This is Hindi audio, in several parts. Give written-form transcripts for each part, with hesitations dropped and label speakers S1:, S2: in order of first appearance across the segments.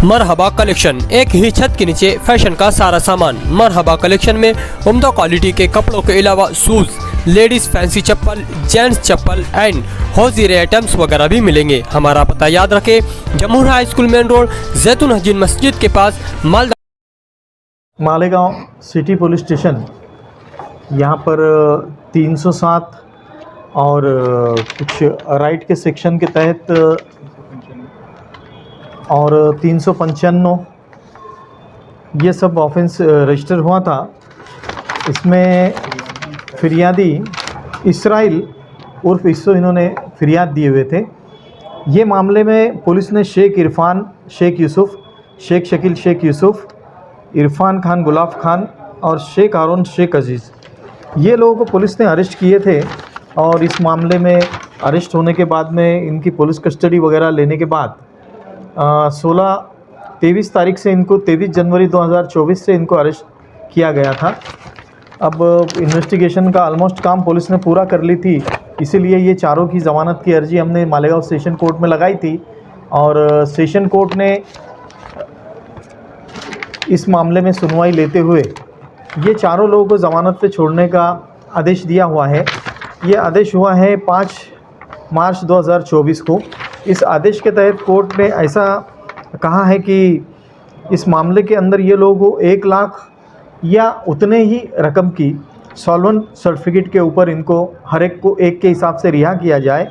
S1: मरहबा कलेक्शन, एक ही छत के नीचे फैशन का सारा सामान। मरहबा कलेक्शन में उम्दा क्वालिटी के कपड़ों के अलावा शूज, लेडीज फैंसी चप्पल, जेंट्स चप्पल एंड हौजीरे आइटम्स वगैरह भी मिलेंगे। हमारा पता याद रखें, Jamhoor high school main road, Jaitoon Hazeen मस्जिद के पास,
S2: मालेगांव सिटी पुलिस स्टेशन। यहाँ पर 307 और कुछ राइट के सेक्शन के तहत और 395 ये सब ऑफेंस रजिस्टर हुआ था। इसमें फिरियादी इसराइल उर्फ इस्सो इन्होंने फिरियाद दिए हुए थे। ये मामले में पुलिस ने शेख इरफान शेख यूसुफ, शेख शकील शेख यूसुफ, इरफान खान गुलाब खान और शेख हारून शेख अजीज़, ये लोगों को पुलिस ने अरेस्ट किए थे। और इस मामले में अरेस्ट होने के बाद में इनकी पुलिस कस्टडी वगैरह लेने के बाद 23 तारीख से इनको 23 जनवरी 2024 से इनको अरेस्ट किया गया था। अब इन्वेस्टिगेशन का ऑलमोस्ट काम पुलिस ने पूरा कर ली थी, इसीलिए ये चारों की ज़मानत की अर्जी हमने मालेगांव सेशन कोर्ट में लगाई थी और सेशन कोर्ट ने इस मामले में सुनवाई लेते हुए ये चारों लोगों को ज़मानत पे छोड़ने का आदेश दिया हुआ है। ये आदेश हुआ है 5 मार्च 2024 को। इस आदेश के तहत कोर्ट ने ऐसा कहा है कि इस मामले के अंदर ये लोगों को 1 लाख या उतने ही रकम की सॉल्वेंट सर्टिफिकेट के ऊपर इनको हर एक को 1 के हिसाब से रिहा किया जाए।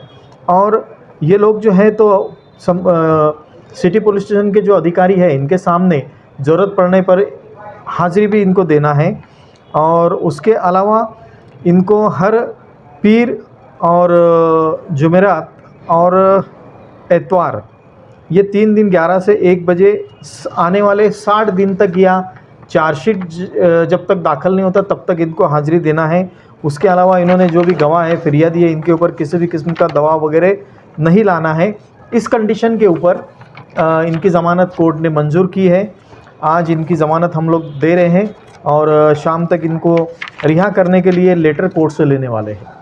S2: और ये लोग जो है तो सिटी पुलिस स्टेशन के जो अधिकारी है इनके सामने ज़रूरत पड़ने पर हाज़िरी भी इनको देना है। और उसके अलावा इनको हर पीर और जुमेरात और एतवार, ये 3 दिन 11 से 1 बजे आने वाले 60 दिन तक या चार्जशीट जब तक दाखिल नहीं होता तब तक इनको हाज़िरी देना है। उसके अलावा इन्होंने जो भी गवाह है फिरियादी है इनके ऊपर किसी भी किस्म का दबाव वगैरह नहीं लाना है। इस कंडीशन के ऊपर इनकी ज़मानत कोर्ट ने मंजूर की है। आज इनकी ज़मानत हम लोग दे रहे हैं और शाम तक इनको रिहा करने के लिए लेटर कोर्ट से लेने वाले हैं।